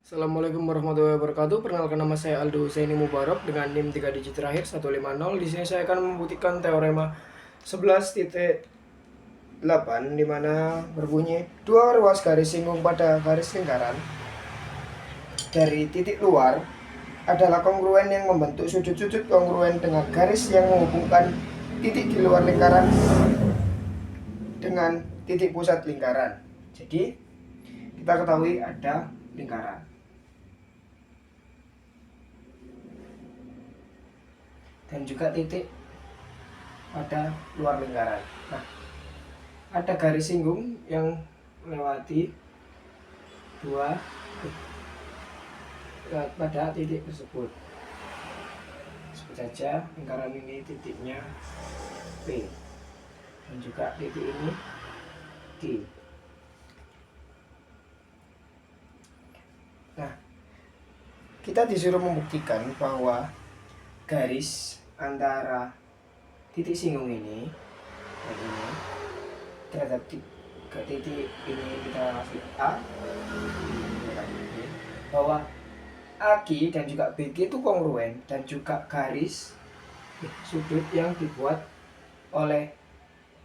Assalamualaikum warahmatullahi wabarakatuh. Perkenalkan, nama saya Aldo Zaini Mubarok dengan NIM 3 digit terakhir 150. Di sini saya akan membuktikan teorema 11.8 di mana berbunyi dua ruas garis singgung pada garis lingkaran dari titik luar adalah kongruen yang membentuk sudut-sudut kongruen dengan garis yang menghubungkan titik di luar lingkaran dengan titik pusat lingkaran. Jadi kita ketahui ada lingkaran. Dan juga titik pada luar lingkaran. Nah, ada garis singgung yang melewati pada titik tersebut. Sebut saja lingkaran ini titiknya P, dan juga titik ini Q. Nah, kita disuruh membuktikan bahwa garis antara titik singgung ini dan ini terhadap titik ini kita kasih A, bahwa AQ dan juga BQ itu kongruen, dan juga garis sudut yang dibuat oleh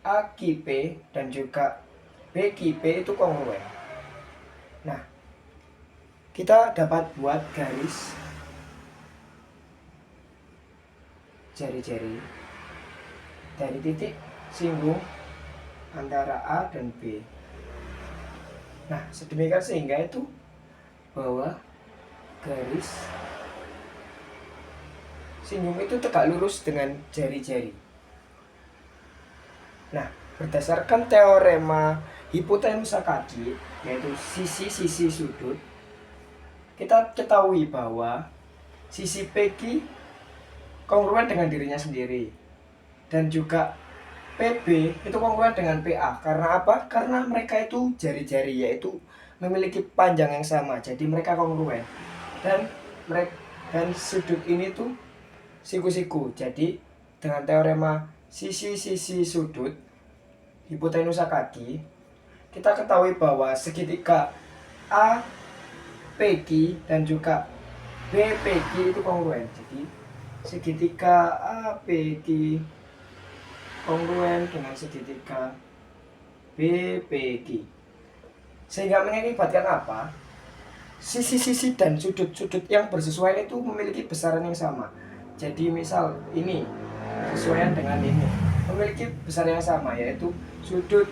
AQP dan juga BQP itu kongruen. Nah, kita dapat buat garis jari-jari dari titik singgung antara A dan B. Nah, sedemikian sehingga itu bahwa garis singgung itu tegak lurus dengan jari-jari. Nah, berdasarkan teorema hipotenusa kaki, yaitu sisi-sisi sudut, kita ketahui bahwa sisi PQ kongruen dengan dirinya sendiri, dan juga PB itu kongruen dengan PA. Karena apa? Karena mereka itu jari-jari, yaitu memiliki panjang yang sama, jadi mereka kongruen. Dan sudut ini tuh siku-siku. Jadi dengan teorema sisi-sisi sudut hipotenusa kaki, kita ketahui bahwa segitiga APQ dan juga BPQ itu kongruen. Jadi segitiga APQ kongruen dengan segitiga BPQ, sehingga mengakibatkan apa? Sisi-sisi dan sudut-sudut yang bersesuaian itu memiliki besaran yang sama. Jadi misal ini sesuaian dengan ini memiliki besaran yang sama, yaitu sudut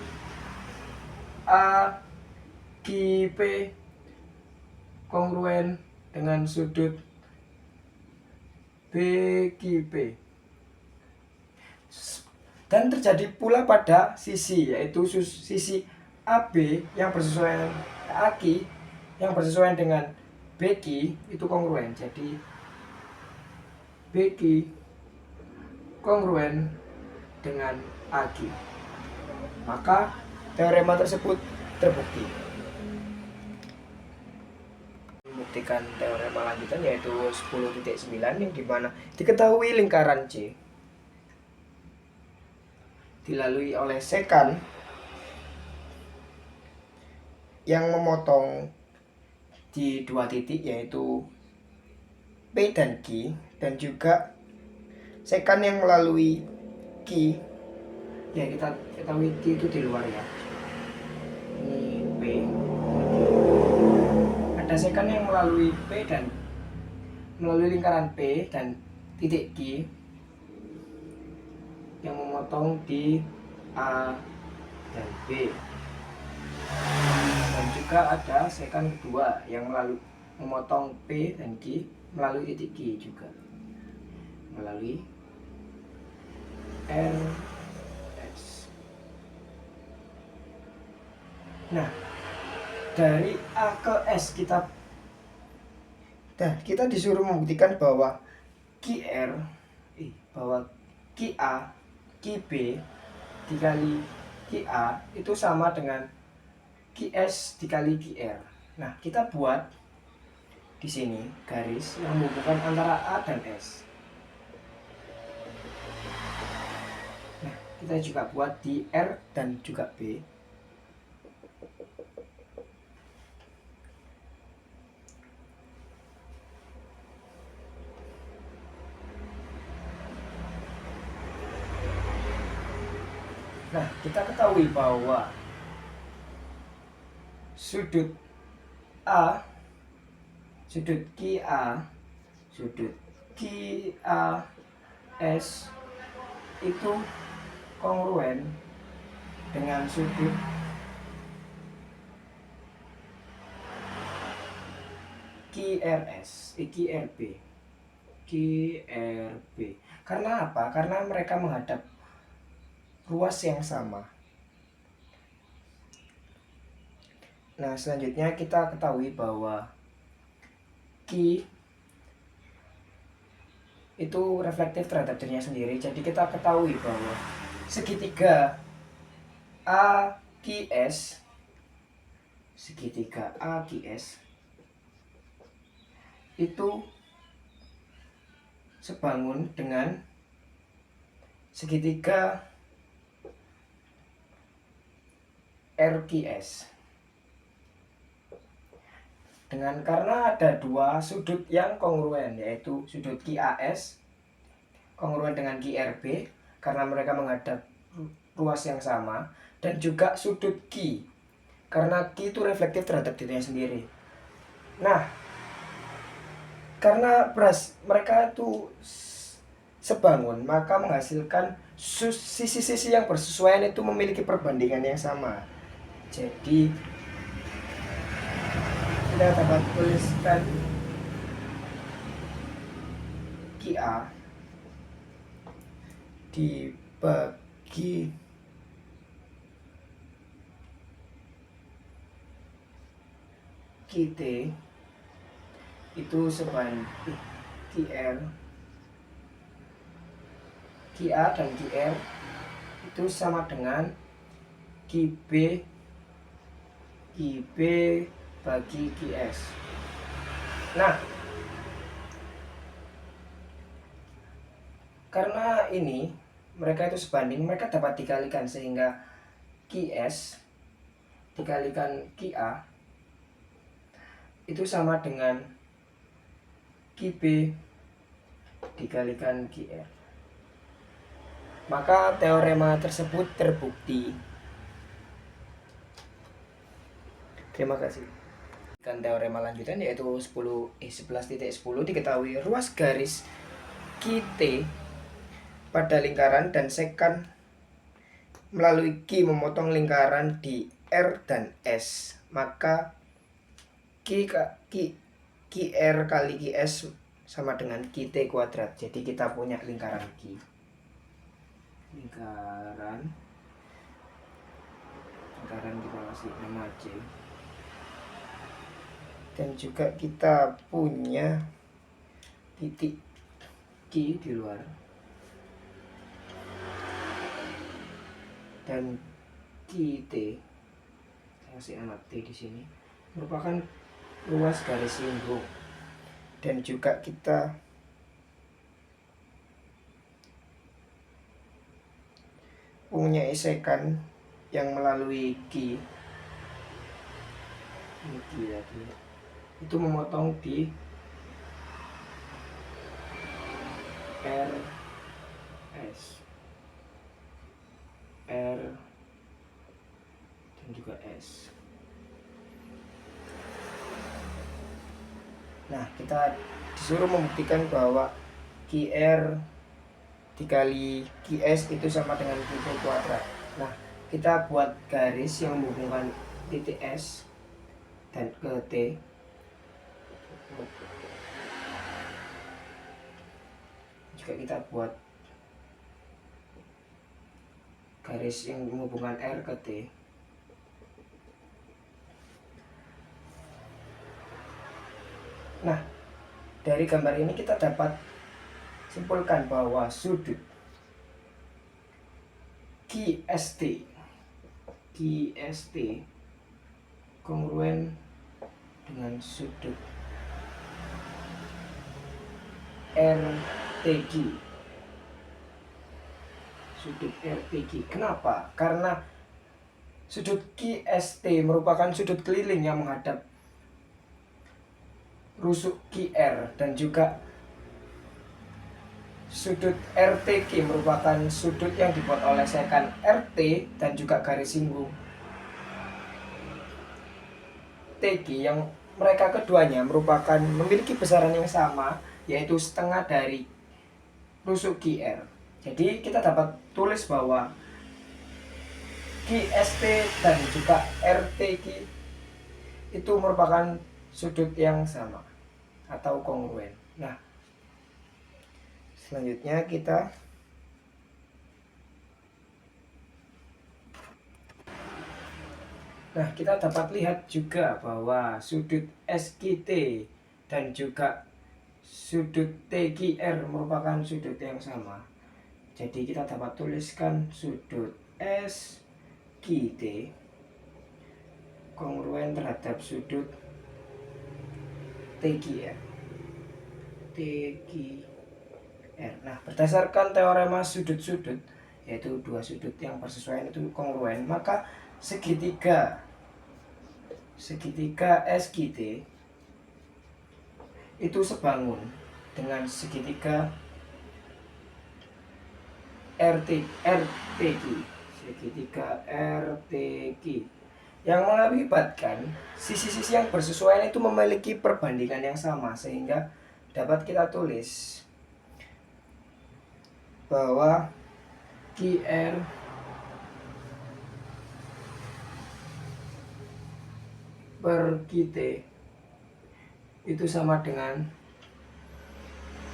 AQP kongruen dengan sudut BQP. Dan terjadi pula pada sisi, yaitu sisi AB yang bersesuaian AQ yang bersesuaian dengan BQ itu kongruen. Jadi BQ kongruen dengan AQ. Maka teorema tersebut terbukti. Membuktikan teorema lanjutan yaitu 10.9 yang dimana diketahui lingkaran C dilalui oleh sekan yang memotong di dua titik, yaitu P dan Q, dan juga sekan yang melalui Q, ya kita ketahui Q itu di luar ya, ini P, ada sekan yang melalui P dan melalui lingkaran P dan titik Q yang memotong di A dan B, dan juga ada sekan kedua yang memotong P dan Q melalui titik Q juga, melalui RS. Nah, dari A ke S kita disuruh membuktikan bahwa bahwa QA QB dikali QA itu sama dengan QS dikali QR. Nah, kita buat di sini garis yang menghubungkan antara A dan S. Nah, kita juga buat di R dan juga B. Nah, kita ketahui bahwa sudut A, sudut QA, sudut QAS itu kongruen dengan sudut QRB. Karena apa? Karena mereka menghadap ruas yang sama. Nah, selanjutnya kita ketahui bahwa Q itu reflektif terhadap dirinya sendiri. Jadi kita ketahui bahwa segitiga AQS itu sebangun dengan segitiga RQS. Karena ada dua sudut yang kongruen, yaitu sudut QAS kongruen dengan QRB karena mereka menghadap ruas yang sama, dan juga sudut Q karena Q itu reflektif terhadap dirinya sendiri. Nah, karena mereka itu sebangun, maka menghasilkan sisi-sisi yang bersesuaian itu memiliki perbandingan yang sama. Jadi kita dapat tuliskan QA dibagi QT itu sebanding QA dan QR itu sama dengan QB bagi QS. Nah, karena ini mereka itu sebanding, mereka dapat dikalikan sehingga QS dikalikan QA itu sama dengan QB dikalikan QR. Maka teorema tersebut terbukti. Terima kasih. Dan teorema lanjutan yaitu 11.10 diketahui ruas garis QT pada lingkaran dan sekan melalui Q memotong lingkaran di R dan S. Maka QR kali QS sama dengan QT kuadrat. Jadi kita punya lingkaran Q. Lingkaran kita kasih nama J. Dan juga kita punya titik Q di luar. Dan QT, saya kasih anak T di sini, merupakan ruas garis lingkung. Dan juga kita punya esekan yang melalui Q. Ini Q lagi. Itu memotong di RS, R dan juga S. Nah, kita disuruh membuktikan bahwa QR dikali QS itu sama dengan QT kuadrat. Nah, kita buat garis yang menghubungkan titik S dan ke T. Juga kita buat garis yang menghubungkan R ke T. Nah, dari gambar ini kita dapat simpulkan bahwa sudut QST kongruen dengan sudut RTQ. Kenapa? Karena sudut QST merupakan sudut keliling yang menghadap rusuk QR, dan juga sudut RTQ merupakan sudut yang dibuat oleh sekan RT dan juga garis singgung TQ yang mereka keduanya merupakan memiliki besaran yang sama, yaitu setengah dari rusuk QR. Jadi kita dapat tulis bahwa QST dan juga RTQ itu merupakan sudut yang sama atau kongruen. Nah, selanjutnya kita dapat lihat juga bahwa sudut SQT dan juga sudut TQR merupakan sudut yang sama. Jadi kita dapat tuliskan sudut SQT kongruen terhadap sudut TQR. Nah, berdasarkan teorema sudut-sudut, yaitu dua sudut yang bersesuaian itu kongruen, maka segitiga SQT itu sebangun dengan segitiga RTQ, segitiga RTQ, yang mengakibatkan sisi-sisi yang bersesuaian itu memiliki perbandingan yang sama, sehingga dapat kita tulis bahwa QR per QT itu sama dengan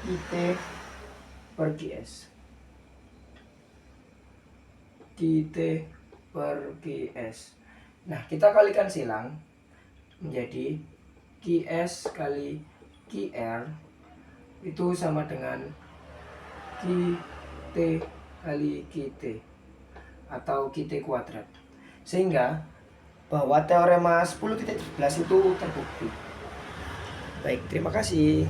QT per QS. QT per QS. Nah, kita kalikan silang menjadi QS kali QR itu sama dengan QT kali QT atau QT kuadrat. Sehingga bahwa teorema 10.11 itu terbukti. Baik, terima kasih.